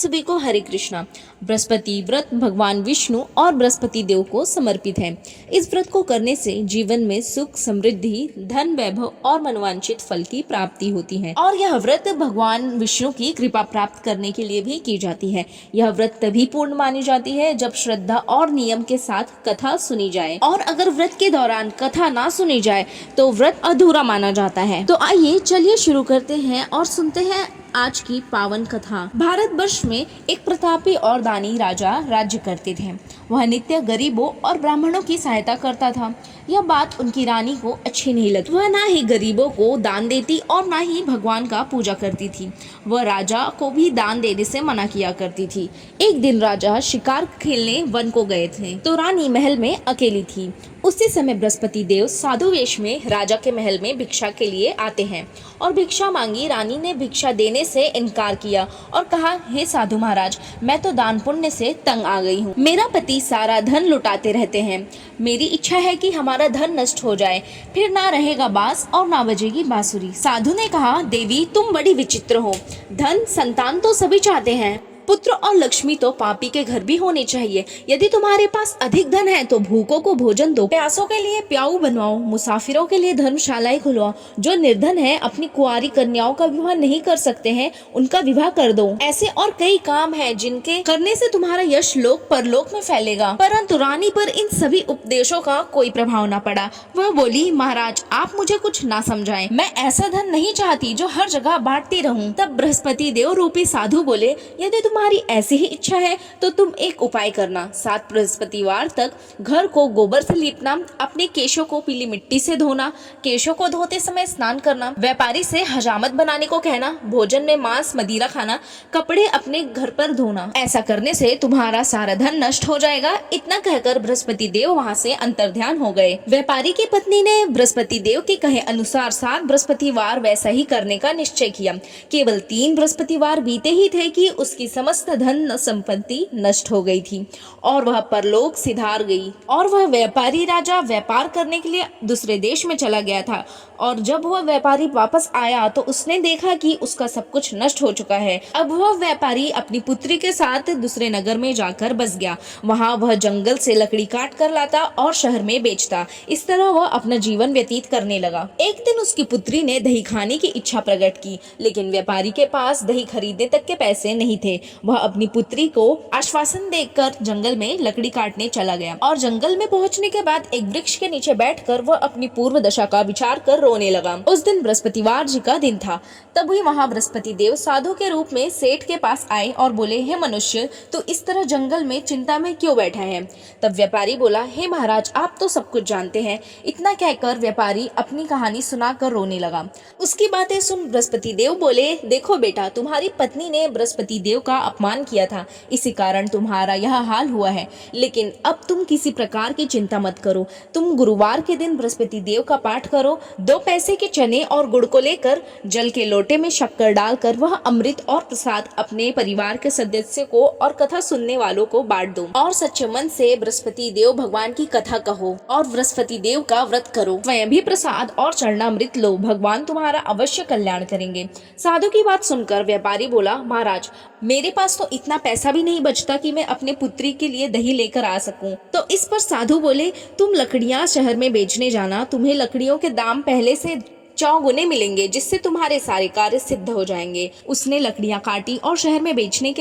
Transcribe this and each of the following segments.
सभी को हरे कृष्णा। बृहस्पति व्रत भगवान विष्णु और बृहस्पति देव को समर्पित है। इस व्रत को करने से जीवन में सुख, समृद्धि, धन, वैभव और मनोवांछित फल की प्राप्ति होती है। और यह व्रत भगवान विष्णु की कृपा प्राप्त करने के लिए भी की जाती है। यह व्रत तभी पूर्ण मानी जाती है जब श्रद्धा और नियम के साथ कथा सुनी जाए, और अगर व्रत के दौरान कथा ना सुनी जाए तो व्रत अधूरा माना जाता है। तो आइए चलिए शुरू करते हैं और सुनते हैं आज की पावन कथा। भारतवर्ष में एक प्रतापी और दानी राजा राज्य करते थे। वह नित्य गरीबों और ब्राह्मणों की सहायता करता था। यह बात उनकी रानी को अच्छी नहीं लगी। वह ना ही गरीबों को दान देती और ना ही भगवान का पूजा करती थी। वह राजा को भी दान देने से मना किया करती थी। एक दिन राजा शिकार खेलने वन को गए थे तो रानी महल में अकेली थी। उसी समय बृहस्पति देव साधु वेश में राजा के महल में भिक्षा के लिए आते हैं और भिक्षा मांगी। रानी ने भिक्षा देने से इनकार किया और कहा, हे साधु महाराज, मैं तो दान पुण्य से तंग आ गई हूँ। मेरा पति सारा धन लुटाते रहते हैं। मेरी इच्छा है कि हमारा धन नष्ट हो जाए, फिर ना रहेगा बांस और ना बजेगी बांसुरी। साधु ने कहा, देवी तुम बड़ी विचित्र हो। धन संतान तो सभी चाहते हैं, पुत्र और लक्ष्मी तो पापी के घर भी होने चाहिए। यदि तुम्हारे पास अधिक धन है तो भूखों को भोजन दो, प्यासों के लिए प्याऊ बनवाओ, मुसाफिरों के लिए धर्मशालाएं खुलवाओ। जो निर्धन है, अपनी कुंवारी कन्याओं का विवाह नहीं कर सकते हैं, उनका विवाह कर दो। ऐसे और कई काम हैं जिनके करने से तुम्हारा यश लोक परलोक में फैलेगा। परंतु रानी पर इन सभी उपदेशों का कोई प्रभाव न पड़ा। वह बोली, महाराज आप मुझे कुछ ना समझाएं। मैं ऐसा धन नहीं चाहती जो हर जगह बांटती रहूं। तब बृहस्पति देव रूपी साधु बोले, यदि तुम्हारी ऐसी ही इच्छा है तो तुम एक उपाय करना। 7 बृहस्पतिवार तक घर को गोबर से लीपना, अपने केशों को पीली मिट्टी से धोना, केशों को धोते समय स्नान करना, व्यापारी से हजामत बनाने को कहना, भोजन में मांस मदिरा खाना, कपड़े अपने घर पर धोना। ऐसा करने से तुम्हारा सारा धन नष्ट हो जाएगा। इतना कहकर बृहस्पति देव वहाँ से अंतर्ध्यान हो गए। व्यापारी की पत्नी ने बृहस्पति देव के कहे अनुसार 7 बृहस्पतिवार वैसा ही करने का निश्चय किया। केवल 3 बृहस्पतिवार बीते ही थे कि उसकी समस्त धन संपत्ति नष्ट हो गई थी और वह परलोक सिधार गई। और वह व्यापारी राजा व्यापार करने के लिए दूसरे देश में चला गया था। और जब वह व्यापारी वापस आया तो उसने देखा कि उसका सब कुछ नष्ट हो चुका है। अब वह व्यापारी अपनी पुत्री के साथ दूसरे नगर में जाकर बस गया। वहाँ वह जंगल से लकड़ी काट कर लाता और शहर में बेचता। इस तरह वह अपना जीवन व्यतीत करने लगा। एक दिन उसकी पुत्री ने दही खाने की इच्छा प्रकट की, लेकिन व्यापारी के पास दही खरीदने तक के पैसे नहीं थे। वह अपनी पुत्री को आश्वासन देकर जंगल में लकड़ी काटने चला गया और जंगल में पहुंचने के बाद एक वृक्ष के नीचे बैठकर वह अपनी पूर्व दशा का विचार कर रोने लगा। उस दिन बृहस्पतिवार जी का दिन था। तभी वहां बृहस्पति देव साधु के रूप में सेठ के पास आए और बोले, हे मनुष्य, तो इस तरह जंगल में चिंता में क्यों बैठा है? तब व्यापारी बोला, हे महाराज, आप तो सब कुछ जानते हैं। इतना कहकर व्यापारी अपनी कहानी सुनाकर रोने लगा। उसकी बातें सुन बृहस्पति देव बोले, देखो बेटा, तुम्हारी पत्नी ने बृहस्पति देव का अपमान किया था, इसी कारण तुम्हारा यह हाल हुआ है। लेकिन अब तुम किसी प्रकार की चिंता मत करो। तुम गुरुवार के दिन बृहस्पति देव का पाठ करो। 2 पैसे के चने और गुड़ को लेकर जल के लोटे में शक्कर डालकर वह अमृत और प्रसाद अपने परिवार के सदस्य को और कथा सुनने वालों को बांट दो। और सच्चे मन से बृहस्पति देव भगवान की कथा कहो और बृहस्पति देव का व्रत करो। स्वयं भी प्रसाद और चरणामृत लो। भगवान तुम्हारा अवश्य कल्याण करेंगे। साधु की बात सुनकर व्यापारी बोला, महाराज, मेरे पास तो इतना पैसा भी नहीं बचता कि मैं अपने पुत्री के लिए दही लेकर आ सकूं। तो इस पर साधु बोले, तुम लकड़ियां शहर में बेचने जाना। तुम्हें लकड़ियों के दाम पहले से 4 गुने मिलेंगे, जिससे तुम्हारे सारे कार्य सिद्ध हो जाएंगे। उसने लकड़ियां काटी और शहर में बेचने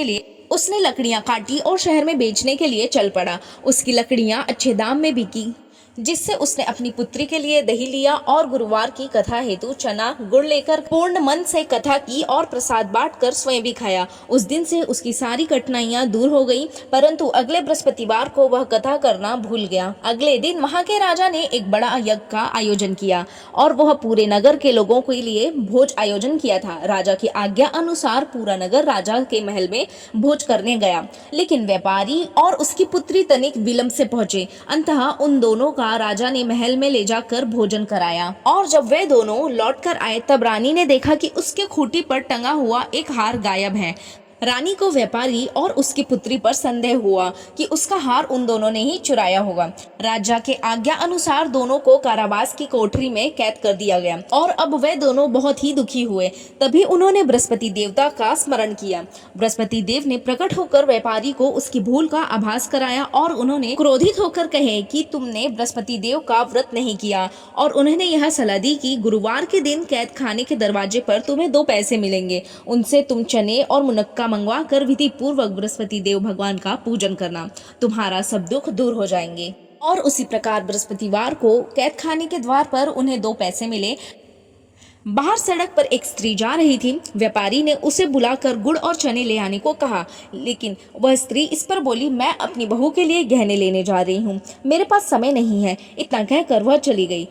के लिए चल पड़ा। उसकी लकड़ियां अच्छे दाम में बिकी, जिससे उसने अपनी पुत्री के लिए दही लिया और गुरुवार की कथा हेतु चना गुड़ लेकर पूर्ण मन से कथा की और प्रसाद बांटकर स्वयं भी खाया। उस दिन से उसकी सारी कठिनाइयां दूर हो गई। परंतु अगले बृहस्पतिवार को वह कथा करना भूल गया। अगले दिन वहां के राजा ने एक बड़ा यज्ञ का आयोजन किया और वह पूरे नगर के लोगों के लिए भोज आयोजन किया था। राजा की आज्ञा अनुसार पूरा नगर राजा के महल में भोज करने गया, लेकिन व्यापारी और उसकी पुत्री तनिक विलंब से पहुंचे। अंततः उन दोनों का राजा ने महल में ले जाकर भोजन कराया। और जब वे दोनों लौट कर आए तब रानी ने देखा कि उसके खूंटी पर टंगा हुआ एक हार गायब है। रानी को व्यापारी और उसकी पुत्री पर संदेह हुआ कि उसका हार उन दोनों ने ही चुराया होगा। राजा के आज्ञा अनुसार दोनों को कारावास की कोठरी में कैद कर दिया गया और अब वे दोनों बहुत ही दुखी हुए। तभी उन्होंने बृहस्पति देवता का स्मरण किया। बृहस्पति देव ने प्रकट होकर व्यापारी को उसकी भूल का आभास कराया और उन्होंने क्रोधित होकर कहे कि तुमने बृहस्पति देव का व्रत नहीं किया, और उन्होंने यह सलाह दी कि गुरुवार के दिन कैद खाने के दरवाजे पर तुम्हें 2 पैसे मिलेंगे, उनसे तुम चने और मुनक्का मंगवा कर विधि पूर्वक बृहस्पति देव भगवान का पूजन करना, तुम्हारा सब दुख दूर हो जाएंगे। और उसी प्रकार बृहस्पतिवार को कैद खाने के द्वार पर उन्हें 2 पैसे मिले। बाहर सड़क पर एक स्त्री जा रही थी। व्यापारी ने उसे बुलाकर गुड़ और चने ले आने को कहा, लेकिन वह स्त्री इस पर बोली, मैं अपनी बहू के लिए गहने लेने जा रही हूँ, मेरे पास समय नहीं है। इतना कहकर वह चली गई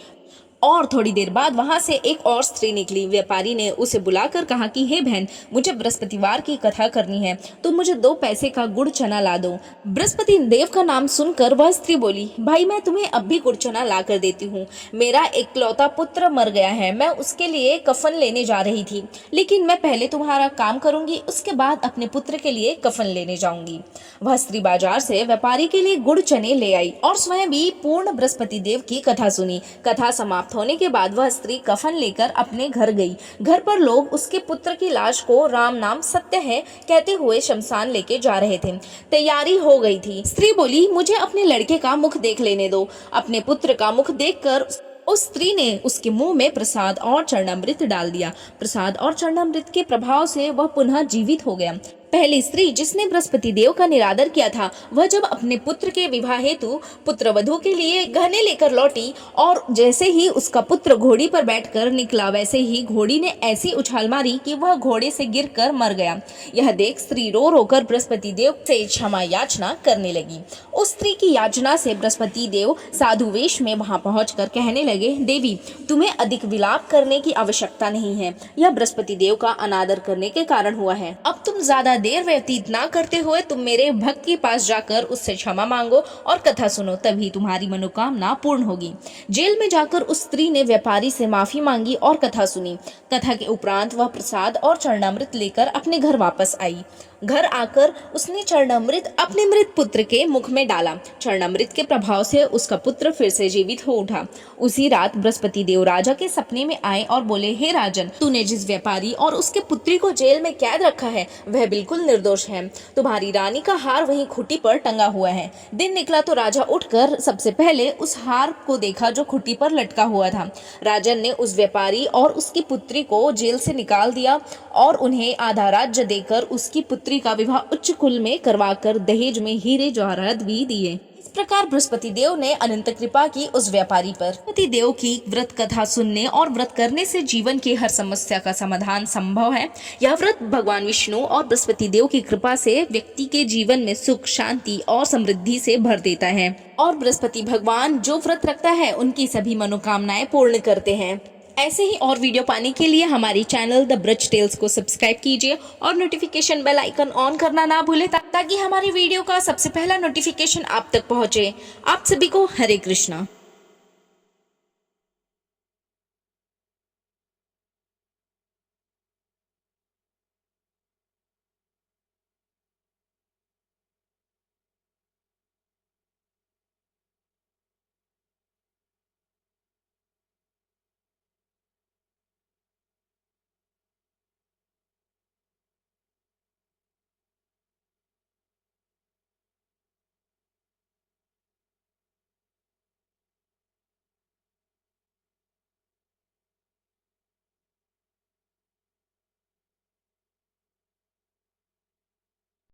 और थोड़ी देर बाद वहां से एक और स्त्री निकली। व्यापारी ने उसे बुलाकर कहा कि हे बहन, मुझे बृहस्पतिवार की कथा करनी है, तुम मुझे 2 पैसे का गुड़ चना ला दो। बृहस्पति देव का नाम सुनकर वह स्त्री बोली, भाई मैं तुम्हें अब भी गुड़ चना ला कर देती हूँ। मेरा इकलौता पुत्र मर गया है, मैं उसके लिए कफन लेने जा रही थी, लेकिन मैं पहले तुम्हारा काम करूंगी, उसके बाद अपने पुत्र के लिए कफन लेने जाऊंगी। वह स्त्री बाजार से व्यापारी के लिए गुड़ चने ले आई और स्वयं भी पूर्ण बृहस्पति देव की कथा सुनी। कथा समाप्त होने के बाद वह स्त्री कफन लेकर अपने घर गई। घर पर लोग उसके पुत्र की लाश को राम नाम सत्य है कहते हुए शमशान लेके जा रहे थे। तैयारी हो गई थी। स्त्री बोली, मुझे अपने लड़के का मुख देख लेने दो। अपने पुत्र का मुख देखकर उस स्त्री ने उसके मुंह में प्रसाद और चरणामृत डाल दिया। प्रसाद और चरणामृत के प्रभाव से वह पुनः जीवित हो गया। पहली स्त्री जिसने बृहस्पति देव का निरादर किया था, वह जब अपने पुत्र के विवाह हेतु पुत्र वधू के लिए गहने लेकर लौटी और जैसे ही उसका पुत्र घोड़ी पर बैठकर निकला, वैसे ही घोड़ी ने ऐसी उछाल मारी कि वह घोड़े से गिरकर मर गया। यह देख स्त्री रो रोकर बृहस्पति देव से क्षमा याचना करने लगी। उस स्त्री की याचना से बृहस्पति देव साधु वेश में वहां पहुंचकर कहने लगे, देवी तुम्हें अधिक विलाप करने की आवश्यकता नहीं है, यह बृहस्पति देव का अनादर करने के कारण हुआ है। अब तुम ज्यादा देर व्यतीत ना करते हुए तुम मेरे भक्त के पास जाकर उससे क्षमा मांगो और कथा सुनो, तभी तुम्हारी मनोकामना पूर्ण होगी। जेल में जाकर उस स्त्री ने व्यापारी से माफी मांगी और कथा सुनी। कथा के उपरांत वह प्रसाद और चरणामृत लेकर अपने घर वापस आई। घर आकर उसने चरणामृत अपने मृत पुत्र के मुख में डाला। चरणामृत के प्रभाव से उसका पुत्र फिर से जीवित हो उठा। उसी रात बृहस्पति देव राजा के सपने में आए और बोले, हे राजन, तूने जिस व्यापारी और उसके पुत्री को जेल में कैद रखा है वह बिल्कुल निर्दोष है। तुम्हारी रानी का हार वहीं खुट्टी पर टंगा हुआ है। दिन निकला तो राजा उठकर सबसे पहले उस हार को देखा जो खुट्टी पर लटका हुआ था। राजन ने उस व्यापारी और उसकी पुत्री को जेल से निकाल दिया और उन्हें आधा राज्य देकर उसकी पुत्री का विवाह उच्च कुल में करवाकर दहेज में हीरे जवाहरात भी दिए। इस प्रकार बृहस्पति देव ने अनंत कृपा की उस व्यापारी पर। बृहस्पति देव की व्रत कथा सुनने और व्रत करने से जीवन की हर समस्या का समाधान संभव है। यह व्रत भगवान विष्णु और बृहस्पति देव की कृपा से व्यक्ति के जीवन में सुख, शांति और समृद्धि से भर देता है और बृहस्पति भगवान जो व्रत रखता है उनकी सभी मनोकामनाएं पूर्ण करते हैं। ऐसे ही और वीडियो पाने के लिए हमारी चैनल द ब्रज टेल्स को सब्सक्राइब कीजिए और नोटिफिकेशन बेल आइकन ऑन करना ना भूलें ताकि हमारी वीडियो का सबसे पहला नोटिफिकेशन आप तक पहुंचे। आप सभी को हरे कृष्णा।